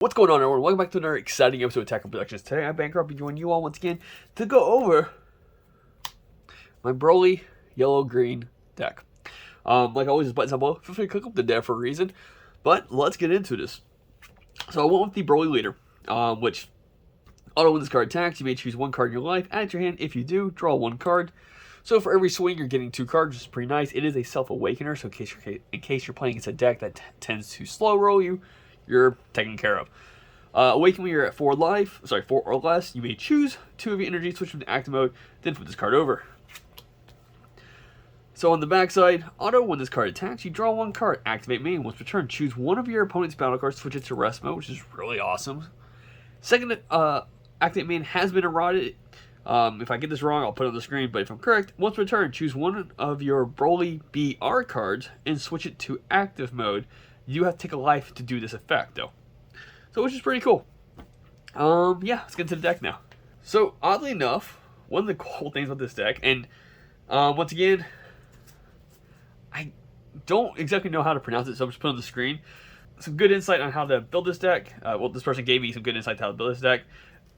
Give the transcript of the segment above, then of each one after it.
What's going on, everyone? Welcome back to another exciting episode of Tackle Productions. Today I'm Bancroft, joining you all once again to go over my Broly yellow-green deck. Like always, this button's down below. Feel free to click up the deck for a reason. But let's get into this. So I went with the Broly leader, which auto when this card attacks, you may choose one card in your life, add it to your hand. If you do, draw one card. So for every swing, you're getting 2 cards, which is pretty nice. It is a self-awakener, so in case you're playing against a deck that tends to slow roll you, you're taken care of. Awaken when you're at 4 or less. You may choose 2 of your energy, switch them to active mode, then flip this card over. So on the backside, auto when this card attacks, you draw 1 card, activate main. Once returned, choose one of your opponent's battle cards, switch it to rest mode, which is really awesome. Second, activate main has been eroded. If I get this wrong, I'll put it on the screen, but if I'm correct, once returned, choose one of your Broly BR cards and switch it to active mode. You have to take a life to do this effect, though. So, which is pretty cool. Yeah, let's get into the deck now. So, oddly enough, one of the cool things about this deck, and once again, I don't exactly know how to pronounce it, so I'm just putting it on the screen. Some good insight on how to build this deck. Well, this person gave me some good insight on how to build this deck,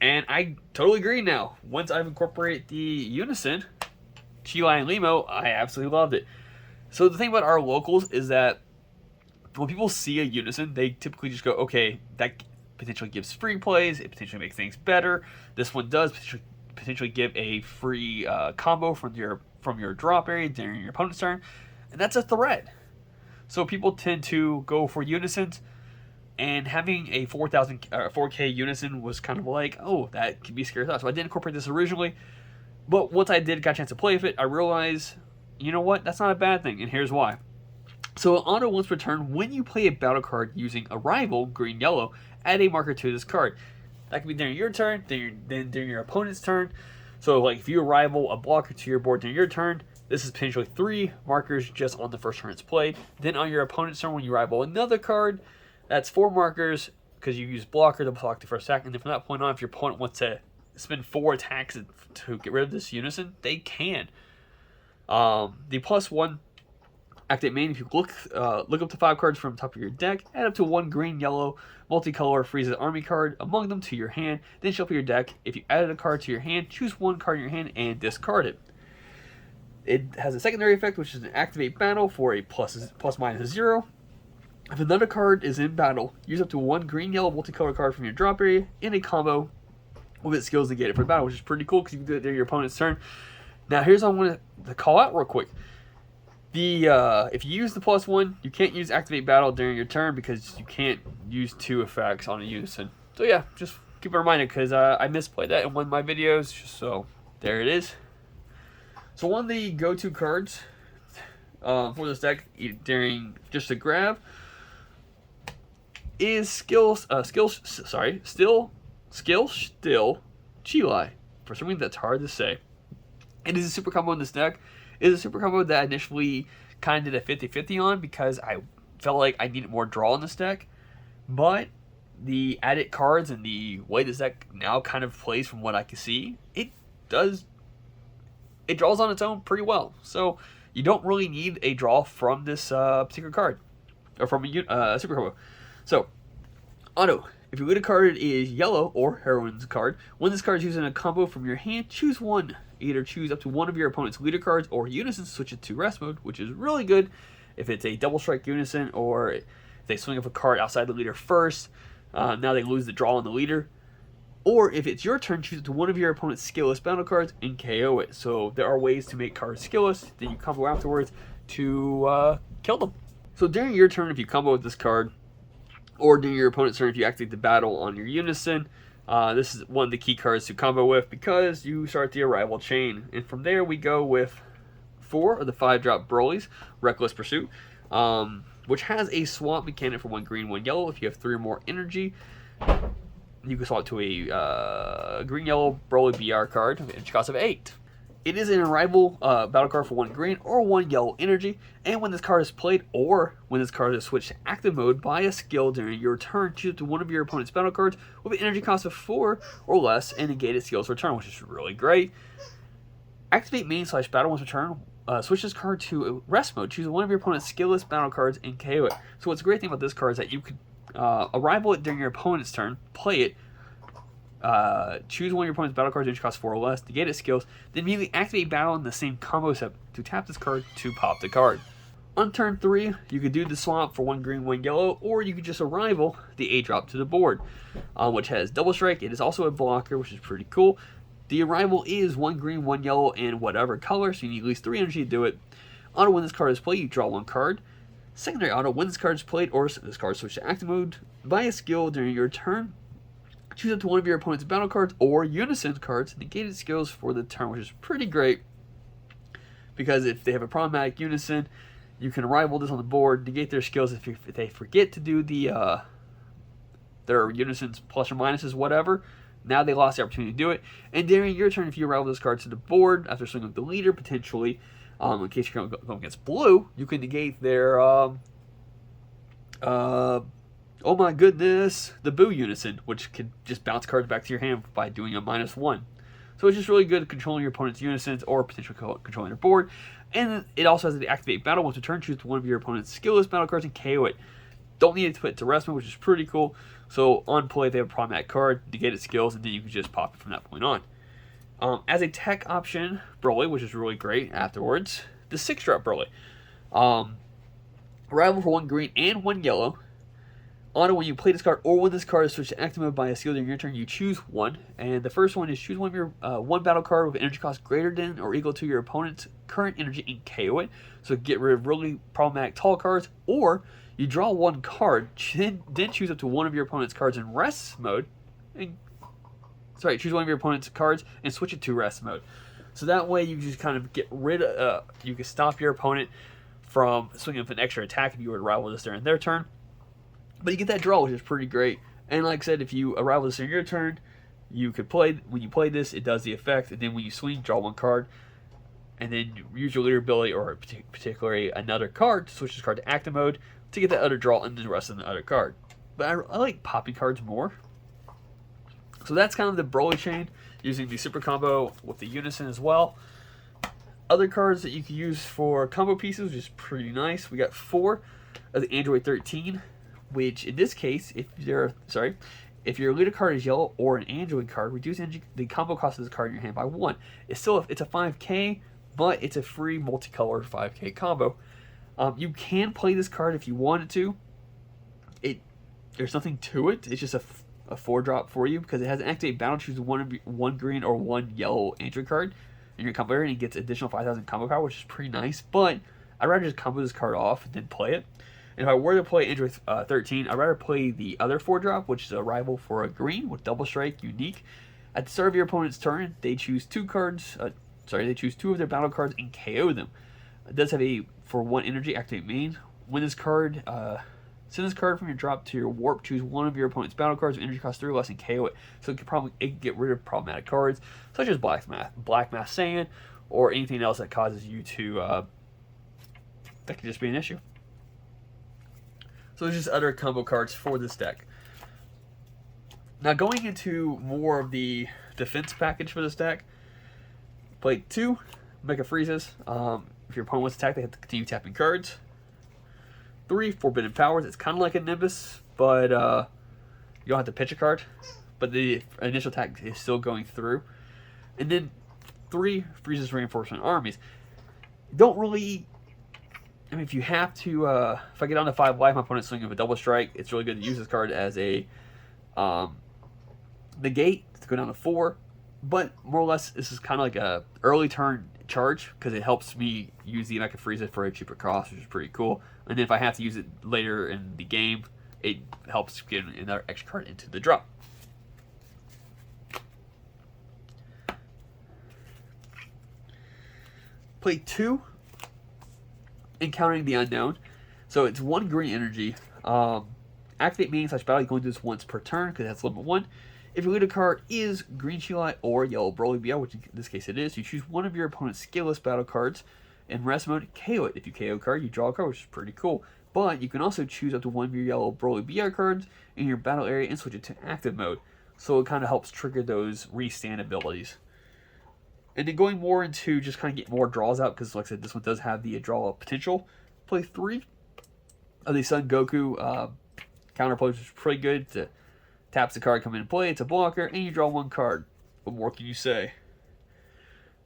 and I totally agree now. Once I've incorporated the Unison, Chilai and Limo, I absolutely loved it. So, the thing about our locals is that when people see a Unison, they typically just go, okay, that potentially gives free plays, it potentially makes things better. This one does potentially give a free combo from your drop area during your opponent's turn, and that's a threat. So people tend to go for Unisons, and having a 4K Unison was kind of like, oh, that could be scary stuff. So I did incorporate this originally, but once I got a chance to play with it, I realized, you know what, that's not a bad thing, and here's why. So auto once returned, when you play a battle card using a rival, green-yellow, add a marker to this card. That can be during your turn, then during your opponent's turn. So like if you rival a blocker to your board during your turn, this is potentially 3 markers just on the first turn it's played. Then on your opponent's turn, when you rival another card, that's 4 markers because you use blocker to block the first attack. And then from that point on, if your opponent wants to spend 4 attacks to get rid of this Unison, they can. The +1 activate main, if you look up to 5 cards from the top of your deck, add up to 1 green-yellow multicolor Frieza army card among them to your hand, then shuffle your deck. If you added a card to your hand, choose 1 card in your hand and discard it. It has a secondary effect, which is an activate battle for a ±0. If another card is in battle, use up to 1 green-yellow multicolor card from your drop area in a combo with its skills negated for battle, which is pretty cool because you can do it during your opponent's turn. Now here's what I want to call out real quick. If you use the +1, you can't use activate battle during your turn because you can't use 2 effects on a Unison. So yeah, just keep it reminded because I misplayed that in one of my videos. So there it is. So one of the go-to cards for this deck during just a grab is Still Chilai. For some reason that's hard to say. It is a super combo in this deck. It is a super combo that I initially kind of did a 50-50 on because I felt like I needed more draw in this deck. But the added cards and the way this deck now kind of plays from what I can see, it draws on its own pretty well. So you don't really need a draw from this particular card, or from a super combo. So, auto. If your leader card is yellow or heroine's card, when this card is using a combo from your hand, choose 1. Either choose up to 1 of your opponent's leader cards or Unison, switch it to rest mode, which is really good if it's a double strike Unison or if they swing up a card outside the leader first. Now they lose the draw on the leader. Or if it's your turn, choose up to 1 of your opponent's skillless battle cards and KO it. So there are ways to make cards skillless, then you combo afterwards to kill them. So during your turn, if you combo with this card, or during your opponent's turn, if you activate the battle on your Unison, this is one of the key cards to combo with because you start the arrival chain. And from there, we go with 4 of the 5-drop Broly's, Reckless Pursuit, which has a swap mechanic for 1 green, 1 yellow. If you have 3 or more energy, you can swap it to a green-yellow Broly BR card with an energy cost of 8. It is an arrival battle card for 1 green or 1 yellow energy, and when this card is played or when this card is switched to active mode by a skill during your turn, choose up to 1 of your opponent's battle cards with an energy cost of 4 or less and negate its skill's return, which is really great. Activate main/battle once return. Switch this card to rest mode. Choose one of your opponent's skillless battle cards and KO it. So what's a great thing about this card is that you could Arrival it during your opponent's turn. Play it. Choose one of your opponent's battle cards which costs 4 or less. Negate its skills. Then immediately activate battle in the same combo set to tap this card to pop the card. On turn 3, you could do the swap for 1 green, 1 yellow, or you could just arrival the A drop to the board, which has double strike. It is also a blocker, which is pretty cool. The arrival is 1 green, 1 yellow, and whatever color, so you need at least 3 energy to do it. Auto, when this card is played, you draw 1 card. Secondary auto, when this card is played or this card switches to active mode, by a skill during your turn, choose up to one of your opponent's battle cards or unison cards, negated skills for the turn, which is pretty great, because if they have a problematic unison, you can arrival this on the board, negate their skills if they forget to do their unisons plus or minuses, whatever. Now they lost the opportunity to do it. And during your turn, if you arrival this card to the board after swinging with the leader, potentially, in case you're going against blue, you can negate their, oh my goodness, the Boo unison, which can just bounce cards back to your hand by doing a -1. So it's just really good at controlling your opponent's unisons or potentially controlling their board. And it also has the activate battle. Once a turn, choose one of your opponent's skill-less battle cards and KO it. Don't need to put it to rest mode, which is pretty cool. So on play, they have a problematic card, negate its skills, and then you can just pop it from that point on. As a tech option, Broly, which is really great afterwards, the 6-drop Broly. Arrival for 1 green and 1 yellow. Auto, when you play this card or when this card is switched to active mode by a skill during your turn, you choose 1. And the first one is choose one of your 1 battle card with energy cost greater than or equal to your opponent's current energy and KO it. So get rid of really problematic tall cards. Or you draw 1 card, then choose up to one of your opponent's cards in rest mode. Choose one of your opponent's cards and switch it to rest mode. So that way you just kind of get rid of, you can stop your opponent from swinging with an extra attack if you were to rival this during their turn. But you get that draw, which is pretty great. And like I said, if you arrival this in your turn, you could play, when you play this, it does the effect. And then when you swing, draw 1 card. And then use your leader ability or particularly another card to switch this card to active mode to get that other draw and then the rest of the other card. But I like popping cards more. So that's kind of the Broly chain, using the super combo with the unison as well. Other cards that you can use for combo pieces, which is pretty nice. We got 4 of the Android 13. Which in this case, if your leader card is yellow or an Android card, reduce the combo cost of this card in your hand by 1. It's a 5k, but it's a free multicolored 5k combo. You can play this card if you wanted to. There's nothing to it. It's just a 4-drop for you because it has an activate battle. Choose 1 green or 1 yellow Android card in your combo area, and it gets additional 5,000 combo power, which is pretty nice. But I'd rather just combo this card off and then play it. And if I were to play Android 13, I'd rather play the other 4-drop, which is a rival for a green with double strike, unique. At the start of your opponent's turn, they choose 2 cards. They choose 2 of their battle cards and KO them. It does have a for 1 energy activate main. When this card, send this card from your drop to your warp. Choose one of your opponent's battle cards with energy cost 3 or less and KO it. So it can get rid of problematic cards such as Black Mass Saiyan or anything else that causes you to that could just be an issue. So there's just other combo cards for this deck. Now going into more of the defense package for this deck. Play 2 Mega Freezes. If your opponent wants to attack, they have to continue tapping cards. 3 Forbidden Powers. It's kind of like a Nimbus, but you don't have to pitch a card. But the initial attack is still going through. And then 3 Freezes Reinforcement Armies. Don't really... I mean, if you have to, if I get down to 5 life, my opponent's swinging with a double strike, it's really good to use this card as a negate to go down to 4. But more or less, this is kind of like a early turn charge because it helps me use the Mecha Frieza for a cheaper cost, which is pretty cool. And then if I have to use it later in the game, it helps get another extra card into the drop. Play 2. Encountering the Unknown. So it's 1 green energy. Activate main / battle. You can only do this once per turn because that's limit 1. If your leader card is green Sheila or yellow Broly BL, which in this case it is, you choose one of your opponent's skill-less battle cards in rest mode, KO it. If you KO a card, you draw a card, which is pretty cool. But you can also choose up to one of your yellow Broly BR cards in your battle area and switch it to active mode. So it kind of helps trigger those restand abilities. And then going more into just kind of get more draws out, because like I said, this one does have the draw potential. Play 3 of the Son Goku Counterplay, which is pretty good. To taps the card, come into play. It's a blocker, and you draw one card. What more can you say?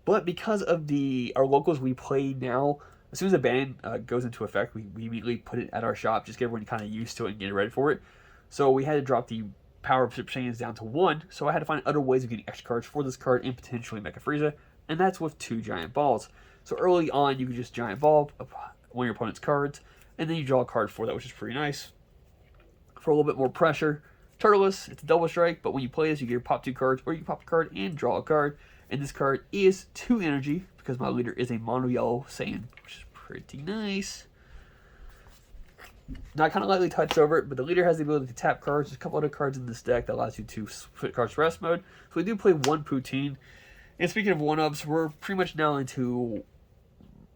But because of our locals we play now, as soon as the ban goes into effect, we immediately put it at our shop, just get everyone kind of used to it and get ready for it. So we had to drop the power of Super Saiyans down to 1, so I had to find other ways of getting extra cards for this card and potentially Mecha Frieza, and that's with 2 Giant Balls. So early on, you could just Giant Ball one of your opponent's cards, and then you draw a card for that, which is pretty nice. For a little bit more pressure, Turtleless, it's a double strike, but when you play this, you get to pop 2 cards, or you can pop a card and draw a card. And this card is 2 energy, because my leader is a mono yellow Saiyan, which is pretty nice. Now I kind of lightly touched over it, but the leader has the ability to tap cards. There's a couple other cards in this deck that allows you to put cards to rest mode. So we do play 1 Poutine. And speaking of 1-ups, we're pretty much now into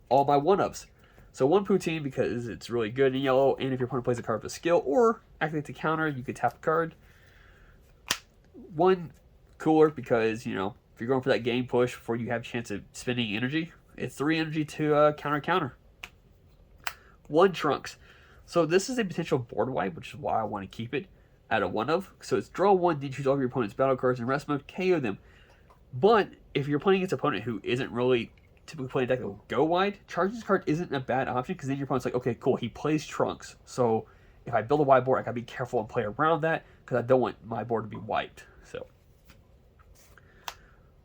all my 1-ups. So 1 Poutine because it's really good in yellow, and if your opponent plays a card with a skill or activates a counter, you could tap a card. 1 Cooler because, you know, if you're going for that game push before you have a chance of spending energy, it's 3 energy to counter. 1 Trunks. So this is a potential board wipe, which is why I want to keep it at a 1-of. So it's draw 1, then choose all of your opponent's battle cards in rest mode, KO them. But if you're playing against an opponent who isn't really typically playing a deck that will go wide, charging this card isn't a bad option, because then your opponent's like, okay, cool, he plays Trunks. So if I build a wide board, I gotta be careful and play around that, because I don't want my board to be wiped. So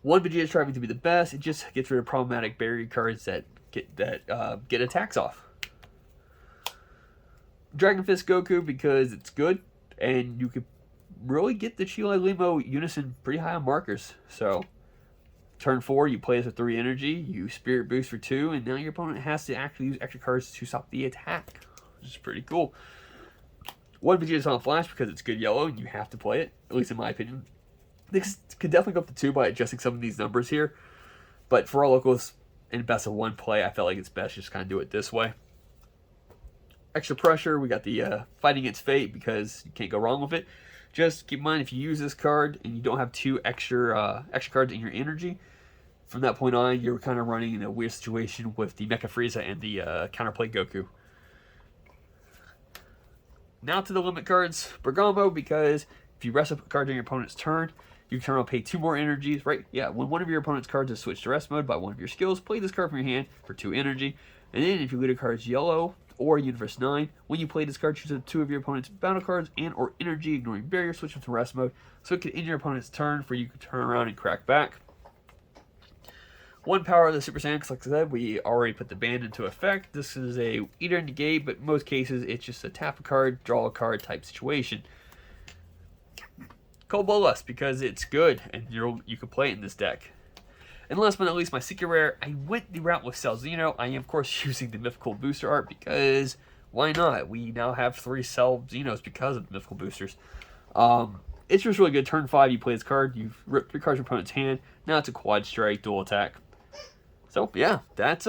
1 Vegeta's striving to be the best. It just gets rid of problematic barrier cards that get attacks off. Dragon Fist Goku because it's good, and you could really get the Chile Limo Unison pretty high on markers. So turn 4, you play this with 3 energy, you Spirit Boost for 2, and now your opponent has to actually use extra cards to stop the attack, which is pretty cool. 1 Vegeta's on Flash because it's good yellow, and you have to play it, at least in my opinion. This could definitely go up to 2 by adjusting some of these numbers here, but for our locals in best of 1 play, I felt like it's best to just kind of do it this way. Extra pressure, we got the Fighting Against Fate because you can't go wrong with it. Just keep in mind, if you use this card and you don't have 2 extra cards in your energy, from that point on, you're kind of running in a weird situation with the Mecha Frieza and the Counterplay Goku. Now to the limit cards. Bergamo, because if you rest a card during your opponent's turn, you can turn around, pay 2 more energies, right? Yeah, when one of your opponent's cards is switched to rest mode by one of your skills, play this card from your hand for 2 energy. And then if your leader card is yellow or Universe 9, when you play this card, choose 2 of your opponent's battle cards and or energy, ignoring barrier, switch them to rest mode, so it can end your opponent's turn for you to turn around and crack back. 1 power of the Super Saiyan, because like I said, we already put the ban into effect. This is a Eater and Negate, but in most cases, it's just a tap a card, draw a card type situation. Cold Blow Lust, because it's good, and you can play it in this deck. And last but not least, my secret rare, I went the route with Cell Xeno. I am, of course, using the Mythical Booster art because why not? We now have 3 Cell Xenos because of the Mythical Boosters. It's just really good. Turn 5, you play this card, you've ripped 3 cards from your opponent's hand. Now it's a quad strike, dual attack. So, yeah, that's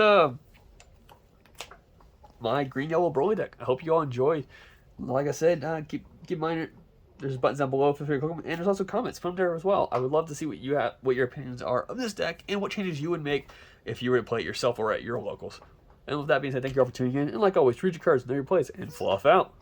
my green-yellow Broly deck. I hope you all enjoyed. Like I said, keep in mind, there's buttons down below, feel free to click them, and there's also comments from there as well. I would love to see what your opinions are of this deck, and what changes you would make if you were to play it yourself or at your locals. And with that being said, thank you all for tuning in, and like always, read your cards, know your plays, and fluff out.